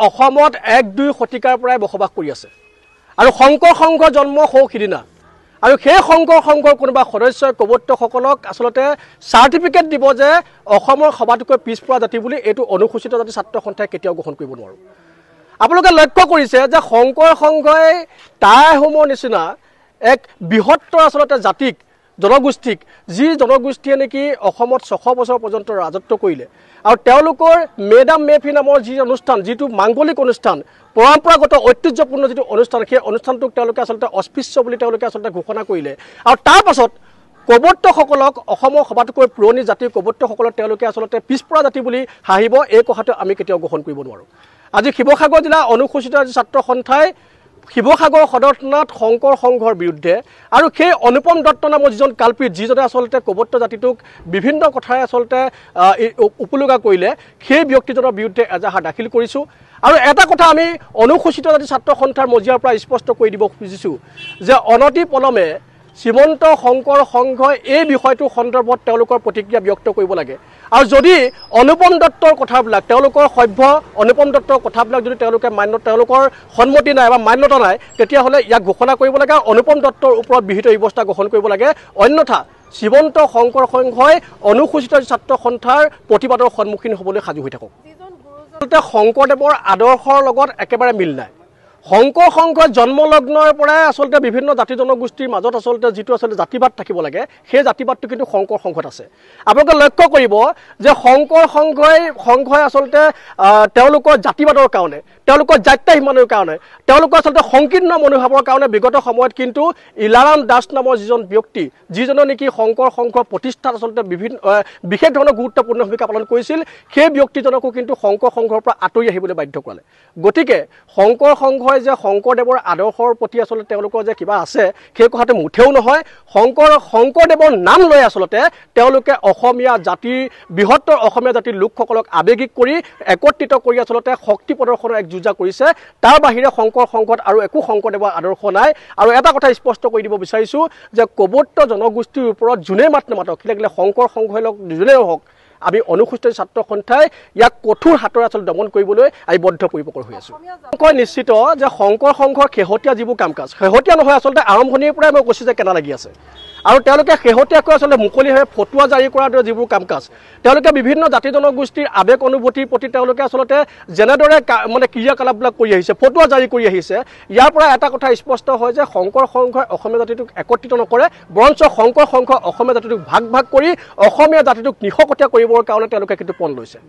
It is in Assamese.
অসমত 1-2 শতিকাৰ পৰাই বসবাস কৰি আছে আৰু শংকৰ সংঘ জন্ম হও সিদিনা আৰু সেই শংকৰ সংঘৰ কোনোবা সদস্যই কবৰ্তসকলক আসলতে চাৰ্টিফিকেট দিব যে অসমৰ সবাতোকৈ পিছপৰা জাতি বুলি এইটো অনুসূচিত জাতি ছাত্ৰ সন্থাই কেতিয়াও গ্ৰহণ কৰিব নোৱাৰো। আপোনালোকে লক্ষ্য কৰিছে যে শংকৰ সংঘই টাই আহোমৰ নিচিনা এক বৃহত্তৰ আসলতে জাতিক জনগোষ্ঠীক যি জনগোষ্ঠীয়ে নেকি অসমত 600 বছৰ পৰ্যন্ত ৰাজত্ব কৰিলে আৰু তেওঁলোকৰ মেডাম মেফি নামৰ যি অনুষ্ঠান যিটো মাংগলিক অনুষ্ঠান পৰম্পৰাগত ঐতিহ্যপূৰ্ণ যিটো অনুষ্ঠান সেই অনুষ্ঠানটোক তেওঁলোকে আসলতে অস্পৃশ্য বুলি তেওঁলোকে আসলতে ঘোষণা কৰিলে আৰু তাৰ পাছত কবৰ্তসকলক অসমৰ সবাতোকৈ পুৰণি জাতি কবৰ্তসকলক তেওঁলোকে আসলতে পিছপৰা জাতি বুলি হাঁহিব এই কথাটো আমি কেতিয়াও গ্ৰহণ কৰিব নোৱাৰো। আজি শিৱসাগৰ জিলা অনুসূচিত ছাত্ৰ সন্থাই শিৱসাগৰ সদৰ থানাত শংকৰ সংঘৰ বিৰুদ্ধে আৰু সেই অনুপম দত্ত নামৰ যিজন কালপিত যিজনে আসলতে কবৰ্ত জাতিটোক বিভিন্ন কথাৰে আসলতে উপলুগা কৰিলে সেই ব্যক্তিজনৰ বিৰুদ্ধে এজাহাৰ দাখিল কৰিছোঁ। আৰু এটা কথা আমি অনুসূচিত জাতি ছাত্ৰ সন্থাৰ মজিয়াৰ পৰা স্পষ্ট কৰি দিব খুজিছোঁ যে অনতি পলমে শ্ৰীমন্ত শংকৰ সংঘই এই বিষয়টোৰ সন্দৰ্ভত তেওঁলোকৰ প্ৰতিক্ৰিয়া ব্যক্ত কৰিব লাগে আৰু যদি অনুপম দত্তৰ কথাবিলাক তেওঁলোকৰ সভ্য অনুপম দত্তৰ কথাবিলাক যদি তেওঁলোকে তেওঁলোকৰ সন্মতি নাই বা মান্যতা নাই তেতিয়াহ'লে ইয়াক ঘোষণা কৰিব লাগে অনুপম দত্তৰ ওপৰত বিহিত ব্যৱস্থা গ্ৰহণ কৰিব লাগে। অন্যথা শ্ৰীমন্ত শংকৰ সংঘই অনুসূচিত ছাত্ৰ সন্থাৰ প্ৰতিবাদৰ সন্মুখীন হ'বলৈ সাজু হৈ থাকক। শংকৰদেৱৰ আদৰ্শৰ লগত একেবাৰে মিল নাই। শংকৰ সংঘৰ জন্মলগ্নৰ পৰাই আসলতে বিভিন্ন জাতি জনগোষ্ঠীৰ মাজত আসলতে যিটো আসলতে জাতিবাদ থাকিব লাগে সেই জাতিবাদটো কিন্তু শংকৰ সংঘত আছে। আপোনালোকে লক্ষ্য কৰিব যে শংকৰ সংঘই আসলতে তেওঁলোকৰ জাতিবাদৰ কাৰণে তেওঁলোকৰ জাত্যাভিমানৰ কাৰণে তেওঁলোকৰ আসলতে সংকীৰ্ণ মনোভাৱৰ কাৰণে বিগত সময়ত কিন্তু ইলাৰাম দাস নামৰ যিজন ব্যক্তি যিজনে নেকি শংকৰ সংঘৰ প্ৰতিষ্ঠাত আসলতে বিশেষ ধৰণৰ গুৰুত্বপূৰ্ণ ভূমিকা পালন কৰিছিল সেই ব্যক্তিজনকো কিন্তু শংকৰ সংঘৰ পৰা আঁতৰি আহিবলৈ বাধ্য কৰালে। গতিকে শংকৰ সংঘই যে শংকৰদেৱৰ আদৰ্শৰ প্ৰতি আসলতে তেওঁলোকৰ যে কিবা আছে সেই কথাটো মুঠেও নহয়। শংকৰদেৱৰ নাম লৈ আসলতে তেওঁলোকে অসমীয়া জাতিৰ বৃহত্তৰ অসমীয়া জাতিৰ লোকসকলক আৱেগিক কৰি একত্ৰিত কৰি আসলতে শক্তি প্ৰদৰ্শনৰ এক যুঁজা কৰিছে। তাৰ বাহিৰে শংকৰ সংঘত আৰু একো শংকৰদেৱৰ আদৰ্শ নাই। আৰু এটা কথা স্পষ্ট কৰি দিব বিচাৰিছোঁ যে কবৰ্ত জনগোষ্ঠীৰ ওপৰত যোনে মাত নামাতক লাগিলে শংকৰ সংঘই যোনেও হওক আমি অনুসূচিত ছাত্ৰ সন্থাই ইয়াক কঠোৰ হাতৰে আসলে দমন কৰিবলৈ আমি বদ্ধপৰিপকৰ হৈ আছোঁ। নিশ্চিত যে শংকৰ সংঘৰ শেহতীয়া যিবোৰ কাম কাজ শেহতীয়া নহয় আসলতে আৰম্ভণিৰ পৰাই মই কৈছোঁ যে কেনা লাগি আছে আৰু তেওঁলোকে শেহতীয়াকৈ আসলতে মুকলিভাৱে ফটোৱা জাৰি কৰাৰ দৰে যিবোৰ কাম কাজ তেওঁলোকে বিভিন্ন জাতি জনগোষ্ঠীৰ আৱেগ অনুভূতিৰ প্ৰতি তেওঁলোকে আসলতে যেনেদৰে মানে ক্ৰিয়াকলাপবিলাক কৰি আহিছে ফটোৱা জাৰি কৰি আহিছে ইয়াৰ পৰা এটা কথা স্পষ্ট হয় যে শংকৰ সংঘই অসমীয়া জাতিটোক একত্ৰিত নকৰে বৰঞ্চ শংকৰ সংঘই অসমীয়া জাতিটোক ভাগ ভাগ কৰি অসমীয়া জাতিটোক নিশকতীয়া কৰিবৰ কাৰণে তেওঁলোকে কিন্তু পণ লৈছে।